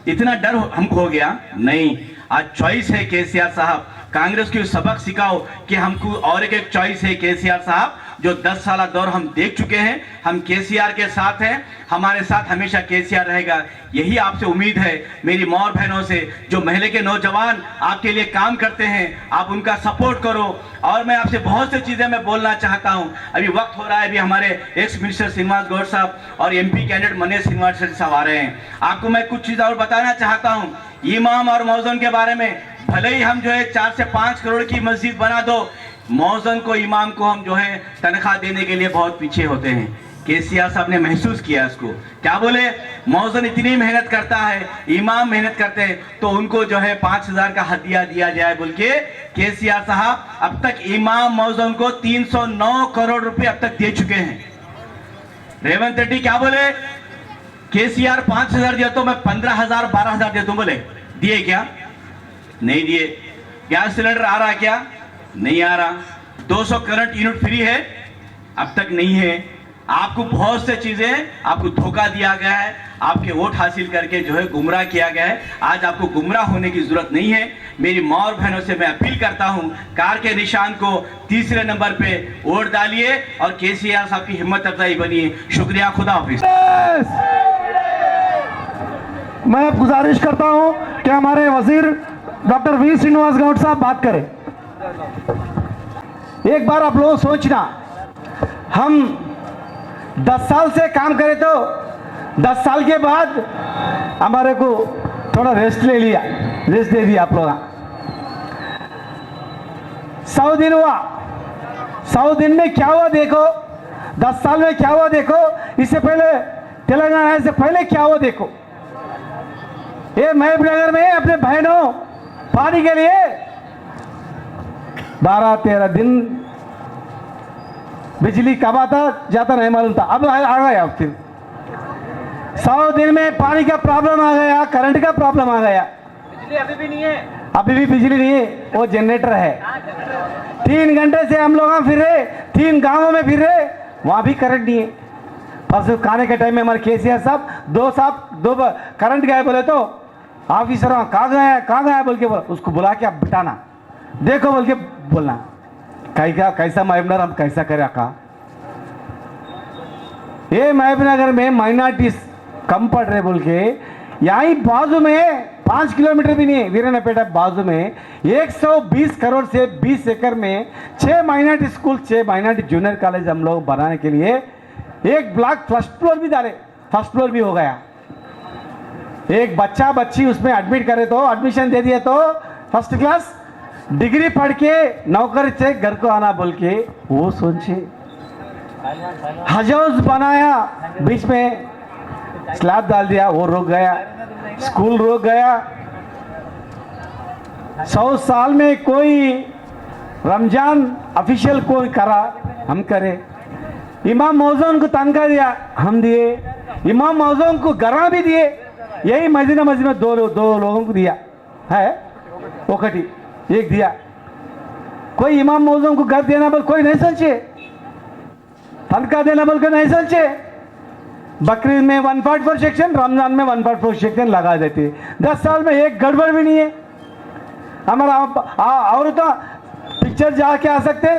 इतना डर हमको हो गया? नहीं, आज चॉइस है केसीआर साहब। कांग्रेस को सबक सिखाओ कि हमको और एक चॉइस है केसीआर साहब। जो 10 साल दौर हम देख चुके हैं, हम केसीआर के साथ हैं, हमारे साथ हमेशा केसीआर रहेगा। यही आपसे उम्मीद है मेरी माँ और बहनों से। जो महले के नौजवान आपके लिए काम करते हैं आप उनका सपोर्ट करो। और मैं आपसे बहुत सी चीजें मैं बोलना चाहता हूं। अभी वक्त हो रहा है, अभी हमारे एक्स मिनिस्टर श्रीनिवास गौड़ साहब और एमपी कैंडिडेट मनीष श्रीनिवास साहब आ रहे हैं। आपको मैं कुछ चीजें और बताना चाहता हूँ इमाम और मौज़न के बारे में। भले ही हम जो है 4 से 5 करोड़ की मस्जिद बना दो, मौज़न को, इमाम को हम जो है तनख्वाह देने के लिए बहुत पीछे होते हैं। केसीआर साहब ने महसूस किया इसको। क्या बोले? मौज़न इतनी मेहनत करता है, इमाम मेहनत करते हैं, तो उनको जो है 5000 का हदिया दिया जाए बोल के केसीआर साहब अब तक इमाम मौज़न को 309 करोड़ रुपए अब तक दे चुके हैं। रेवंत रेड्डी क्या बोले? केसीआर 5,000 दिया तो मैं 15,000 12,000 दे दूं, बोले दिए क्या? नहीं दिए। गैस सिलेंडर आ रहा क्या? नहीं आ रहा। 200 करंट यूनिट फ्री है, अब तक नहीं है। आपको बहुत से चीजें आपको धोखा दिया गया है, आपके वोट हासिल करके जो है गुमराह किया गया है। आज आपको गुमराह होने की जरूरत नहीं है। मेरी माँ और बहनों से मैं अपील करता हूं, कार के निशान को तीसरे नंबर पे वोट डालिए और केसीआर साहब की हिम्मत अफजाई बनिए। शुक्रिया, खुदा हाफिज। मैं गुजारिश करता हूं कि हमारे वजीर डॉक्टर वी श्रीनिवास गौड़ साहब बात करें। एक बार आप लोग सोचना, हम 10 साल से काम करे तो 10 साल के बाद हमारे को थोड़ा रेस्ट ले लिया, रेस्ट दे दिया आप लोग। 100 दिन हुआ, 100 दिन में क्या हुआ देखो, 10 साल में क्या हुआ देखो, इससे पहले तेलंगाना से पहले क्या हुआ देखो। ये महबूबनगर में अपने बहनों पानी के लिए 12-13 दिन बिजली कब आता जाता नहीं मालूम था, अब आ गया। फिर 100 दिन में पानी का प्रॉब्लम आ गया, करंट का प्रॉब्लम आ गया। बिजली अभी भी नहीं है, अभी भी बिजली नहीं है, वो जनरेटर है। 3 घंटे से हम लोग फिर रहे, 3 गांवों में फिर रहे, वहां भी करंट नहीं है। परसों खाने के टाइम में हमारे केसीआर साहब दो करंट गए, बोले तो ऑफिसर कहाँ गया बोल के बोला, उसको बुला के आप बिठाना, देखो बोल के बोलना, कैसा महबूबनगर हम कैसा करे कहा। ये महबूबनगर में माइनॉरिटीज कम पड़ रहे बोल के, यहीं बाजू में 5 किलोमीटर भी नहीं है, वीरानापेटा बाजू में 120 करोड़ से 20 एकड़ में 6 minority school, 6 minority junior college हम लोग बनाने के लिए एक ब्लॉक फर्स्ट फ्लोर भी डाले, फर्स्ट फ्लोर भी हो गया। एक बच्चा बच्ची उसमें एडमिट करे तो एडमिशन दे दिए तो फर्स्ट क्लास डिग्री पढ़ के नौकरी से घर को आना बोल के वो सोचे। हज हाउस बनाया, बीच में स्लैब डाल दिया, वो रुक गया, स्कूल रुक गया। 100 साल में कोई रमजान ऑफिशियल कोई करा, हम करे। इमाम मौजून को तनख्वाह दिया, हम दिए। इमाम मौजून को गरा भी दिए, यही मदीना मस्जिद में दो लोगों को दिया है, ओकटी एक दिया। कोई इमाम मौजून को घर देना बोल कोई नहीं सोचे, तनख्वाह देना बोल के नहीं सोचे। बकरीद में 1.4 सेक्शन, रमजान में 1.4 सेक्शन लगा देते। 10 साल में एक गड़बड़ भी नहीं है हमारा। और तो पिक्चर जाके आ सकते,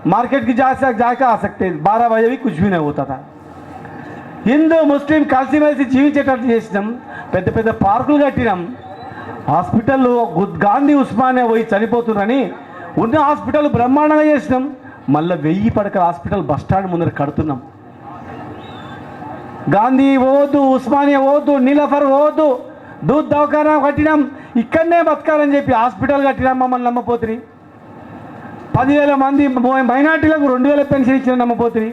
मार्केट की जाके आ सकते, 12 बजे भी कुछ भी नहीं होता था। హిందూ ముస్లిం కలిసిమెలిసి జీవించేటట్టు చేసినాం, పెద్ద పెద్ద పార్కులు కట్టినాం, హాస్పిటల్ గాంధీ ఉస్మానియా పోయి చనిపోతున్నారని ఉన్న హాస్పిటల్ బ్రహ్మాండంగా చేసినాం, మళ్ళీ 1000 పడకల హాస్పిటల్ బస్ స్టాండ్ ముందర కడుతున్నాం। గాంధీ పోవద్దు, ఉస్మానియా పోవద్దు, నీలఫర్ పోవద్దు, దూద్ దవాఖానా కట్టినాం, ఇక్కడనే బతకాలని చెప్పి హాస్పిటల్ కట్టినాం, మమ్మల్ని నమ్మపోతుంది। 10,000 మంది మైనార్టీలకు 2,000 పెన్షన్ ఇచ్చిన నమ్మపోతుంది।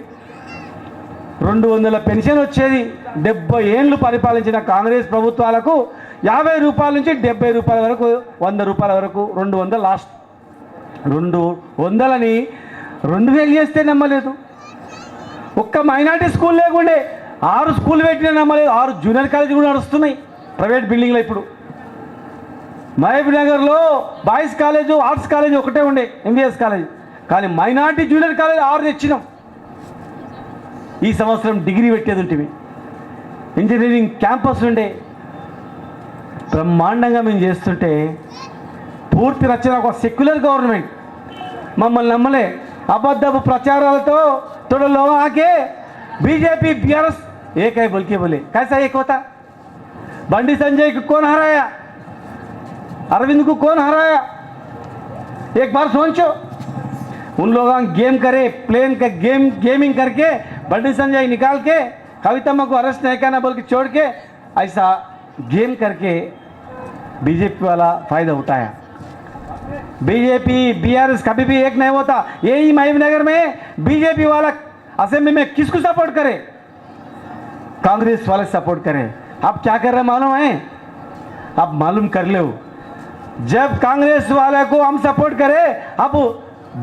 200 పెన్షన్ వచ్చేది 70 ఏళ్ళు పరిపాలించిన కాంగ్రెస్ ప్రభుత్వాలకు 50 రూపాయల నుంచి 70 రూపాయల వరకు, 100 రూపాయల వరకు, 200 లాస్ట్। 200ని 2000 చేస్తే నమ్మలేదు। ఒక్క మైనార్టీ స్కూల్ లేకుండే 6 స్కూల్ పెట్టినా నమ్మలేదు। 6 జూనియర్ కాలేజీ కూడా నడుస్తున్నాయి ప్రైవేట్ బిల్డింగ్లో। ఇప్పుడు మహబూబ్నగర్లో బాయ్స్ కాలేజు, ఆర్ట్స్ కాలేజ్ ఒకటే ఉండే, ఎంబీఎస్ కాలేజ్, కానీ మైనార్టీ జూనియర్ కాలేజ్ 6 తెచ్చినాం। ఈ సంవత్సరం డిగ్రీ పెట్టేది ఉంటుంది, ఇంజనీరింగ్ క్యాంపస్ ఉండే, బ్రహ్మాండంగా మేము చేస్తుంటే పూర్తి రచన ఒక సెక్యులర్ గవర్నమెంట్ మమ్మల్ని నమ్మలే। అబద్ధపు ప్రచారాలతో थोड़ा लोग आके बीजेपी बीआरएस एक है बोल के बोले, कैसा एक होता? बंडी संजय को कौन हराया? अरविंद को कौन हराया? एक बार सोचो। उन लोगों गेम करे, प्लेन का गेमिंग करके बंडी संजय निकाल के कवितम्मा को अरेस्ट नहीं करना बोल के छोड़ के ऐसा गेम करके बीजेपी वाला फायदा उठाया। बीजेपी बीआरएस कभी भी एक नहीं होता। यही महबूबनगर में बीजेपी वाला असेंबली में किसको सपोर्ट करे? कांग्रेस वाले सपोर्ट करे। अब क्या कर रहे मालूम है? अब मालूम कर लो, जब कांग्रेस वाले को हम सपोर्ट करे, अब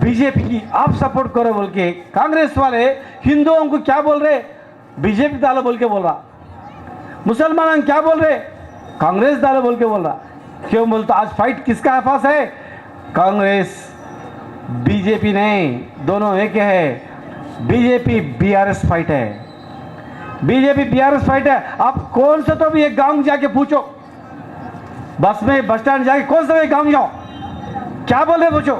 बीजेपी की आप सपोर्ट करो बोल के कांग्रेस वाले हिंदुओं को क्या बोल रहे? बीजेपी डालो बोल के बोल रहा। मुसलमान क्या बोल रहे, कांग्रेस डालो बोल के बोल रहा। क्यों बोलता, आज फाइट किसका पास है? कांग्रेस बीजेपी नहीं, दोनों एक है। बीजेपी बीआरएस फाइट है, बीजेपी बीआरएस फाइट है। आप कौन सा तो भी एक गांव जाके पूछो, बस में बस स्टैंड जाके कौन सा भी गांव जाओ, क्या बोल रहे पूछो।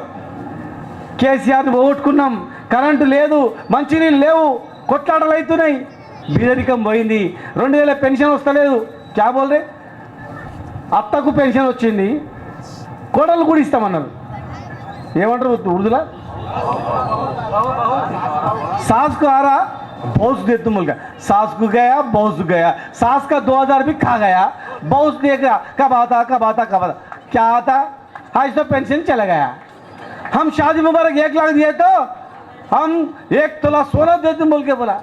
కేసీఆర్ ఓటుకున్నాం, కరెంటు లేదు, మంచినీళ్ళు లేవు, కొట్లాటలు అవుతున్నాయి, బీదరికం పోయింది, 2000 పెన్షన్ వస్తలేదు, క్యా బోల్ రే? అత్తకు పెన్షన్ వచ్చింది, కోడలు కూడా ఇస్తామన్నారు, ఏమంటారు ఉర్దూలా? सास को आ रहा बहुत दे तुम बोल, सास को गया बहुत गया, सास का 2000 भी खा गया, बहुत दे गया, कब आता कब आता कब आता, क्या आता? आज तो पेंशन चला गया। हम शादी मुबारक 1 लाख दिए तो हम 1 तोला सोना दे तुम बोल के बोला,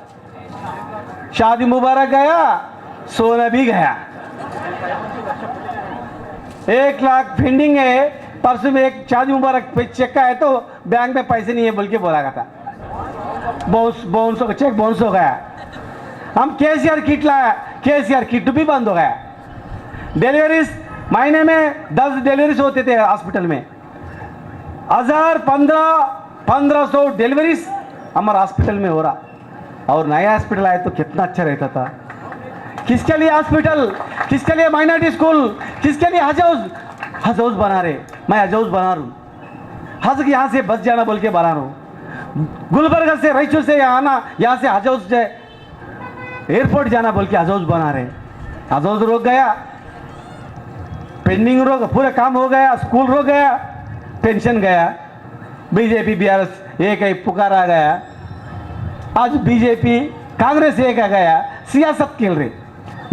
शादी मुबारक गया, सोना भी गया। 1 लाख पेंडिंग है, परसों में एक शादी मुबारक पे चेक का है तो बैंक में पैसे नहीं है बोल के बोला था, बाउंस हो, चेक बाउंस हो गया। हम केसीआर किट लाया, केसीआर किट भी बंद हो गया। डिलीवरीज महीने में 10 डिलीवरीज होते थे हॉस्पिटल में, 1500 डिलीवरीज हमारे हॉस्पिटल में हो रहा। और नया हॉस्पिटल आया तो कितना अच्छा रहता था। किसके लिए हॉस्पिटल, किसके लिए माइनॉरिटी स्कूल, किसके लिए हज हाउस बना रहे। मैं हज हाउस बना रहा हूँ, हज यहाँ से बस जाना बोल के बना रहा हूँ, गुलबर्गा से रायचूर से यहाँ आना, यहाँ से हज हाउस से एयरपोर्ट जाना बोल के हज हाउस बना रहे। हज हाउस रुक गया, पेंडिंग रोक, पूरा काम हो गया, स्कूल रुक गया, पेंशन गया। बीजेपी बीआरएस एक ही पुकार आ गया। आज बीजेपी कांग्रेस एक आ गया, सियासत खेल रहे।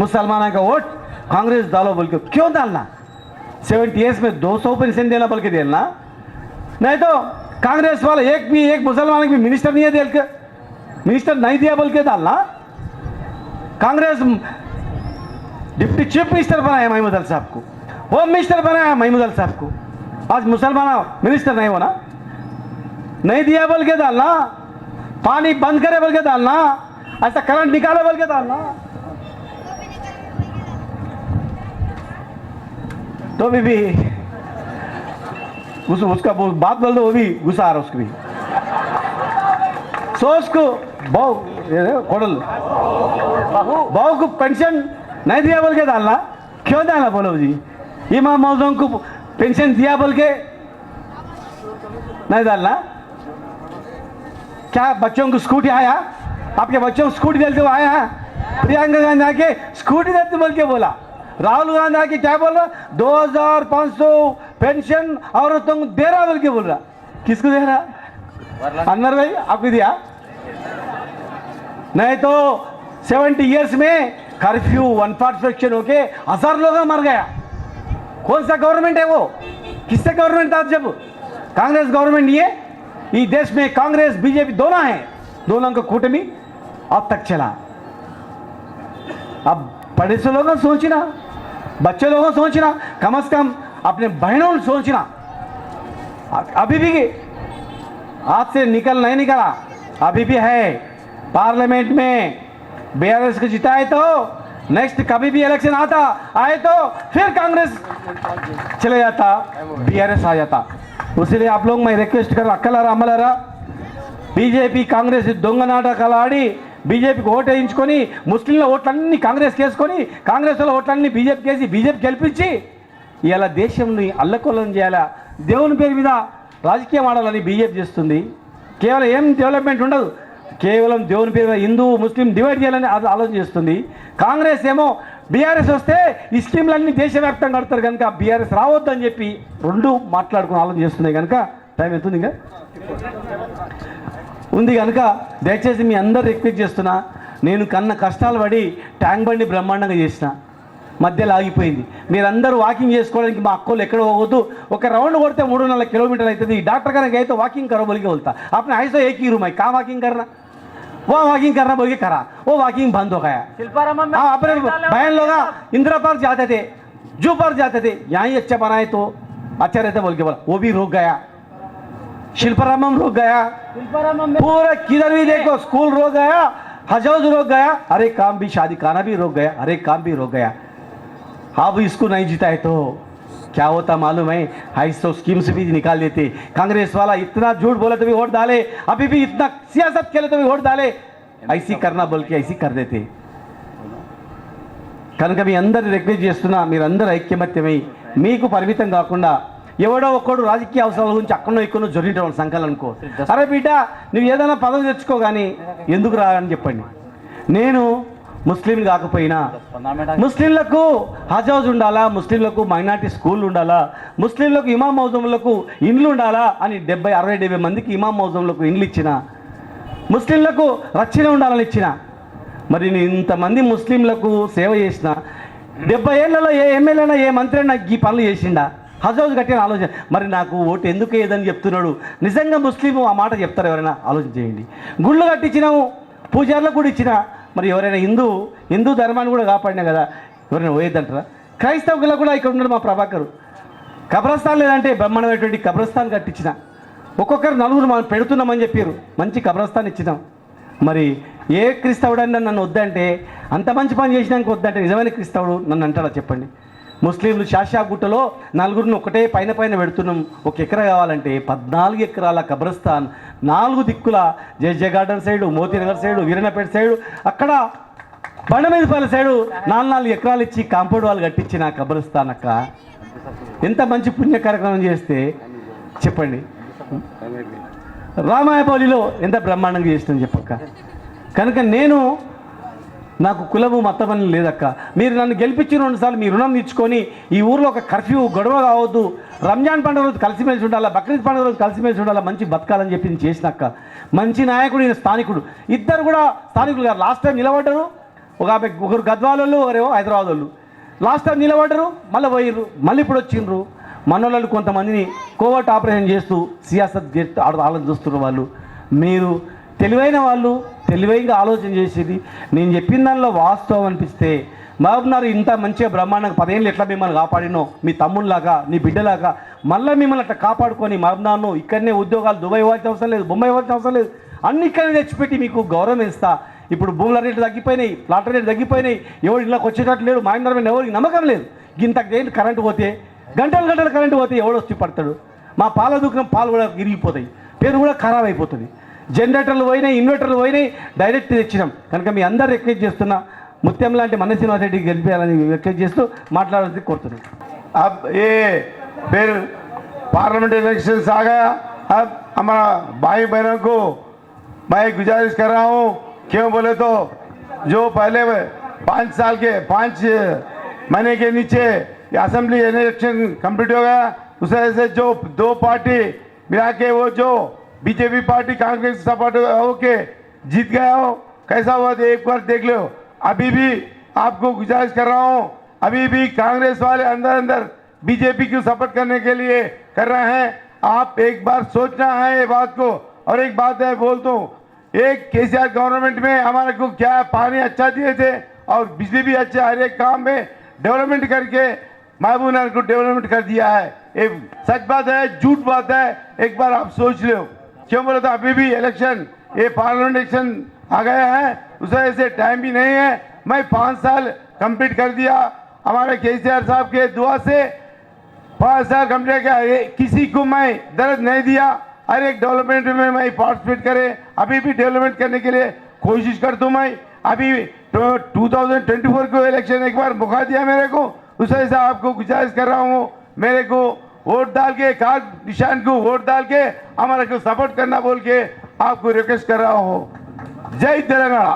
मुसलमानों का वोट कांग्रेस डालो बोल के क्यों डालना? 70 इयर्स में 200 पेंशन देना बोल के देना, नहीं तो कांग्रेस वाले एक मुसलमान भी मिनिस्टर नहीं है, मिनिस्टर नहीं दिया बोल के डालना। कांग्रेस डिप्टी चीफ मिनिस्टर बनाया महमूद अली साहब को, होम मिनिस्टर बनाया महमूद अली साहब को, आज मुसलमान मिनिस्टर नहीं होना, नहीं दिया बोल के डालना, पानी बंद करे बोल के डालना, ऐसा करंट निकाले बोल के डालना। तो भी उसका बात बोल दो, वो भी गुस्सा आ रहा उसको भी। सो उसको बहू को पेंशन नहीं दिया बोल के डालना, क्यों डालना बोलो जी? इमाम मौजूद को पेंशन दिया बोल के नहीं डालना। क्या बच्चों को स्कूटी आया, आपके बच्चों को स्कूटी देते हुए आया? प्रियंका गांधी आके स्कूटी देते बोल के बोला, राहुल गांधी आके क्या बोल रहा? 2500 पेंशन औरतों को दे रहा बोल के बोल रहा। किसको दे रहा? अनवर भाई आपको दिया? नहीं तो 70 इयर्स में कर्फ्यू 145 होके 1000 लोग मर गया। कौन सा गवर्नमेंट है वो? किससे गवर्नमेंट था जब? कांग्रेस गवर्नमेंट नहीं है। इस देश में कांग्रेस बीजेपी दोनों है, दोनों का कूटमी अब तक चला। अब बड़े से लोगों सोचना, बच्चे लोगों सोचना, कम से कम अपने बहनों ने सोचना। अभी भी हाथ से निकल नहीं निकला, अभी भी है। पार्लियामेंट में बीआरएस को जिताए तो नेक्स्ट कभी भी इलेक्शन आता आए तो फिर कांग्रेस चले जाता, बीआरएस आ जाता। इसलिए आप लोग मैं रिक्वेस्ट कर अक्कलारा अम्मलारा, बीजेपी कांग्रेस దొంగ నాటకాలు ఆడి బీజేపీకి ఓటు వేయించుకొని ముస్లింల ఓట్లన్నీ కాంగ్రెస్ కేసుకొని కాంగ్రెస్లో ఓట్లన్నీ బీజేపీ కేసి బీజేపీ గెలిపించి ఇలా దేశంని అల్లకొల్లం చేయాలా, దేవుని పేరు మీద రాజకీయం ఆడాలని బీజేపీ చేస్తుంది. కేవలం ఏం డెవలప్మెంట్ ఉండదు, కేవలం దేవుని పేరు మీద హిందూ ముస్లిం డివైడ్ చేయాలని ఆలోచన చేస్తుంది. కాంగ్రెస్ ఏమో బీఆర్ఎస్ వస్తే ఈ స్కీమ్లన్నీ దేశవ్యాప్తంగా కడతారు కనుక బీఆర్ఎస్ రావద్దని చెప్పి రెండు మాట్లాడుకుని ఆలోచన చేస్తున్నాయి. కనుక టైం ఎంత ఉంది ఉంది కనుక దయచేసి మీ అందరు రిక్వెస్ట్ చేస్తున్నా, నేను కన్న కష్టాలు పడి ట్యాంక్ బండి బ్రహ్మాండంగా చేసిన, మధ్యలో ఆగిపోయింది. మీరందరూ వాకింగ్ చేసుకోవడానికి మా అక్కలు ఎక్కడ పోవద్దు, ఒక రౌండ్ కొడితే 3-4 किलोमीटर అవుతుంది. डॉक्टर का गए तो वॉकिंग करो बोल के बोलता, आपने ऐसा एक ही रूम है, कहाँ वॉकिंग करना, वो वॉकिंग करना बोल के करा, वो वॉकिंग बंद हो गया। हाँ, अपने बहन लोग इंदिरा पार्क जाते थे, जू पार्क जाते थे, यहाँ ही अच्छा बनाए तो अच्छा रहता बोल के बोला, वो भी रुक गया। शिल्पारामम रुक गया, पूरा किधर भी देखो स्कूल रुक गया, हज हाउस रोक गया, हर एक काम भी, शादी खाना भी रोक गया, हर एक काम भी रोक गया। अब इसको नहीं जीता है तो क्या होता मालूम है? हाइस तो स्कीम्स भी निकाल देते। कांग्रेस वाला इतना झूठ बोले तो भी वोट डाले, अभी भी इतना सियासत खेले तो भी वोट डाले, ऐसी करना बोल के ऐसी कर देते। కనుక మీ అందరు రిక్వెస్ట్ చేస్తున్నా, మీరందరూ ఐక్యమత్యమై మీకు పరిమితం కాకుండా ఎవడో ఒక్కడు రాజకీయ అవసరాల గురించి అక్కడో ఇక్కడో జొరింటాడు సంకలం అనుకో, అరే బిడ్డ నువ్వు ఏదైనా పదవి తెచ్చుకో కానీ ఎందుకు రా అని చెప్పండి. నేను ముస్లిం కాకపోయినా ముస్లింలకు హజ్ హౌస్ ఉండాలా, ముస్లింలకు మైనార్టీ స్కూల్ ఉండాలా, ముస్లింలకు ఇమాం మౌజంలకు ఇండ్లు ఉండాలా అని 60-70 మందికి ఇమాం మౌజంలకు ఇండ్లు ఇచ్చిన, ముస్లింలకు రక్షణ ఉండాలని ఇచ్చిన. మరి నేను ఇంతమంది ముస్లింలకు సేవ చేసిన 70 ఏళ్లలో ఏ ఎమ్మెల్యేనా ఏ మంత్రి అయినా ఈ పనులు చేసిండా? హజ్ హౌస్ కట్టిన ఆలోచన. మరి నాకు ఓటు ఎందుకు ఏదని చెప్తున్నాడు? నిజంగా ముస్లిం ఆ మాట చెప్తారు ఎవరైనా? ఆలోచన చేయండి. గుళ్ళు కట్టించినాము, పూజార్లకు కూడా ఇచ్చిన, మరి ఎవరైనా హిందూ ధర్మాన్ని కూడా కాపాడినా కదా, ఎవరైనా పోయేద్దంటారా? క్రైస్తవులకు కూడా ఇక్కడ ఉన్నాడు మా ప్రభాకర్, కబ్రస్థాన్ లేదంటే బ్రహ్మాండమైనటువంటి కబ్రస్థాన్ కట్టించిన, ఒక్కొక్కరు 4 మనం పెడుతున్నామని చెప్పారు, మంచి కబ్రస్థాన్ ఇచ్చినాం. మరి ఏ క్రైస్తవుడన్నా నన్ను వద్దంటే, అంత మంచి పని చేసినాక వద్దంటే నిజమైన క్రైస్తవుడు నన్ను అంటాడా చెప్పండి? ముస్లింలు షాషాగుట్టలో 4 ఒకటే పైన పెడుతున్నాం. 1 ఎకరా కావాలంటే 14 ఎకరాల కబ్రస్థాన్ 4 దిక్కుల Jaya Garden side, Motinagar side, Veerannapeta side, అక్కడ బండమీదపల్లి సైడు 4 ఎకరాలు ఇచ్చి కాంపౌండ్ వాళ్ళు కట్టించిన కబ్రస్థాన్ అక్క. ఎంత మంచి పుణ్య కార్యక్రమం చేస్తే చెప్పండి. రామాయపల్లిలో ఎంత బ్రహ్మాండంగా చేసినాం చెప్పక్క. కనుక నాకు కులము మతమని లేదక్క. మీరు నన్ను గెలిపించిన 2 సార్లు మీ రుణం తీర్చుకొని ఈ ఊర్లో ఒక కర్ఫ్యూ గొడవ కావద్దు, రంజాన్ పండుగ రోజు కలిసిమెలిసి ఉండాలా, బక్రీద్ పండుగ రోజు కలిసిమెలిసి ఉండాలా, మంచి బతకాలని చెప్పి నేను చేసినాక. మంచి నాయకుడు ఈయన స్థానికుడు, ఇద్దరు కూడా స్థానికులు గారు. లాస్ట్ టైం నిలబడ్డారు, ఒకరు గద్వాల వాళ్ళు, ఒకరేమో హైదరాబాద్ వాళ్ళు. లాస్ట్ టైం నిలబడ్డారు, మళ్ళీ పోయిర్రు, మళ్ళీ ఇప్పుడు వచ్చిండ్రు. మనోళ్ళు కొంతమందిని కోవర్ట్ ఆపరేషన్ చేస్తూ సియాసత్ చేస్తూ ఆలోచన చూస్తున్నారు వాళ్ళు. మీరు తెలివైన వాళ్ళు, తెలివైన ఆలోచన చేసేది నేను చెప్పిన దానిలో వాస్తవం అనిపిస్తే, మహబూబ్నగర్ ఇంత మంచిగా బ్రహ్మాండంగా 10 ఏళ్ళు ఎట్లా మిమ్మల్ని కాపాడినో, మీ తమ్ముళ్ళలాగా నీ బిడ్డలాగా మళ్ళీ మిమ్మల్ని అట్లా కాపాడుకొని మహబూబ్నగర్ను ఇక్కడనే ఉద్యోగాలు దుబాయ్ ఇవ్వాల్సిన అవసరం లేదు, బొంబాయి ఇవ్వాల్సిన అవసరం లేదు, అన్ని ఇక్కడనే తెచ్చిపెట్టి మీకు గౌరవం ఇస్తా. ఇప్పుడు భూముల రేట్లు తగ్గిపోయినాయి, ప్లాట్ రేట్లు తగ్గిపోయినాయి, ఎవరు ఇళ్ళకి వచ్చేటట్లు లేడు, మా ఇంటి మీద ఎవరికి నమ్మకం లేదు. ఇంతకేంటి కరెంటు పోతే గంటలు కరెంటు పోతే ఎవడు వచ్చి పడతాడు? మా పాల దుకాణం పాలు కూడా విరిగిపోతాయి, పేరు కూడా ఖరాబ్ అయిపోతుంది. జనరేటర్లు పోయినాయి, ఇన్వర్టర్లు పోయినాయి, డైరెక్ట్ తెచ్చినాం. కనుక మీ అందరు రిక్వెస్ట్ చేస్తున్నా, ముత్యం లాంటి మన శ్రీనివాసరెడ్డికి గెలిపేయాలని రిక్వెస్ట్ చేస్తూ మాట్లాడాలని కోరుతున్నాను. अब ये फिर पार्लियामेंट इलेक्शंस आ गया, अब हमारा भाई बहनों को मैं गुजारिश कर रहा हूँ, क्यों बोले तो जो पहले 5 महीने के नीचे असेंबली इलेक्शन कंप्लीट हो गया, उस वजह से जो 2 पार्टी मिला के वो जो बीजेपी पार्टी कांग्रेस सपोर्ट होके जीत गया हो, कैसा हुआ एक बार देख लो। अभी भी आपको गुजारिश कर रहा हूँ, अभी भी कांग्रेस वाले अंदर बीजेपी को सपोर्ट करने के लिए कर रहे हैं। आप एक बार सोचना है ये बात को। और एक बात है बोलता हूँ, एक केसीआर गवर्नमेंट में हमारे को क्या पानी अच्छा दिए थे और बिजली भी अच्छा, हर एक काम में डेवलपमेंट करके महबूबनगर को डेवलपमेंट कर दिया है। ये सच बात है, झूठ बात है, एक बार आप सोच लो। क्यों बोले तो अभी भी इलेक्शन, ये पार्लियामेंट इलेक्शन आ गया है, उस वजह से टाइम भी नहीं है। मैं 5 साल कंप्लीट कर दिया, हमारे केसीआर साहब के दुआ से 5 साल कंप्लीट किया। किसी को मैं दर्द नहीं दिया, हर एक डेवलपमेंट में मैं पार्टिसिपेट करे, अभी भी डेवलपमेंट करने के लिए कोशिश करता हूँ। मैं अभी 2024 को इलेक्शन एक बार मौका दिया मेरे को, उस वजह से आपको गुजारिश कर रहा हूँ, मेरे को वोट डाल के, कार्ड निशान को वोट डाल के हमारे को सपोर्ट करना बोल के आपको रिक्वेस्ट कर रहा हूँ। जय तेलंगाना।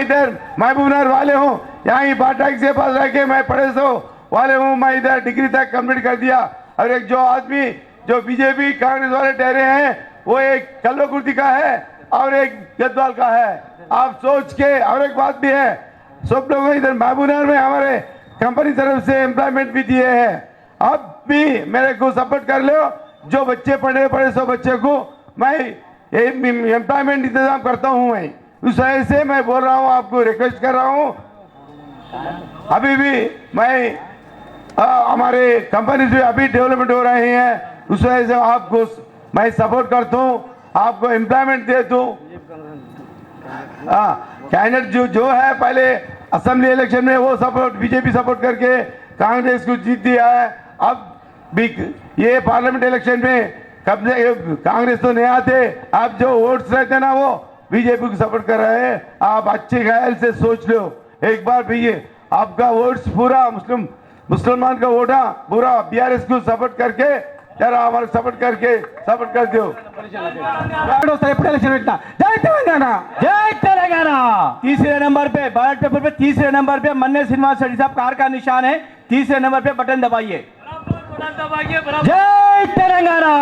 इधर महबूबनगर वाले हूँ, यहाँ ही बाटाक से पास रह के मैं पढ़े सो वाले हूँ, मैं इधर डिग्री तक कंप्लीट कर दिया। और एक जो आदमी जो बीजेपी कांग्रेस वाले ठहरे हैं, वो एक कल्वकुर्ती का है और एक गद्वाल का है। आप सोच के, और एक बात भी है, सब लोग इधर महबूबनगर में हमारे कंपनी तरफ से एम्प्लॉयमेंट भी दिए हैं। अब भी मेरे को सपोर्ट कर लो, जो बच्चे पढ़े सो बच्चे को मैं एम्प्लॉयमेंट इंतजाम करता हूँ। मैं उस वजह से मैं बोल रहा हूँ, आपको रिक्वेस्ट कर रहा हूँ। अभी भी मैं हमारे कंपनी से अभी डेवलपमेंट हो रहे हैं, उस वजह से आपको मैं सपोर्ट करता हूँ, आपको एम्प्लॉयमेंट देता हूँ। कैंडिडेट जो है पहले असेंबली इलेक्शन में वो सपोर्ट बीजेपी सपोर्ट करके कांग्रेस को जीत दिया है। अब भी ये पार्लियामेंट इलेक्शन में कब से कांग्रेस तो नहीं आते, अब जो वोट्स रहते ना वो बीजेपी को सपोर्ट कर रहे हैं। आप अच्छे ख्याल से सोच लो एक बार भी, ये आपका वोट्स पूरा मुसलमान का वोट पूरा बीआरएस को सपोर्ट करके जरा हमारे सपोर्ट कर दो। ఎప్పుడు ఎలక్షన్ పెట్టినా జై తెలంగాణ, జై తెలంగాణ। तीसरे नंबर पे बैलेट पेपर पे तीसरे नंबर पे मन्ने श्रीनिवास रेड्डी साहब कार का निशान है। तीसरे नंबर पे बटन दबाइए। जय तेलंगाना।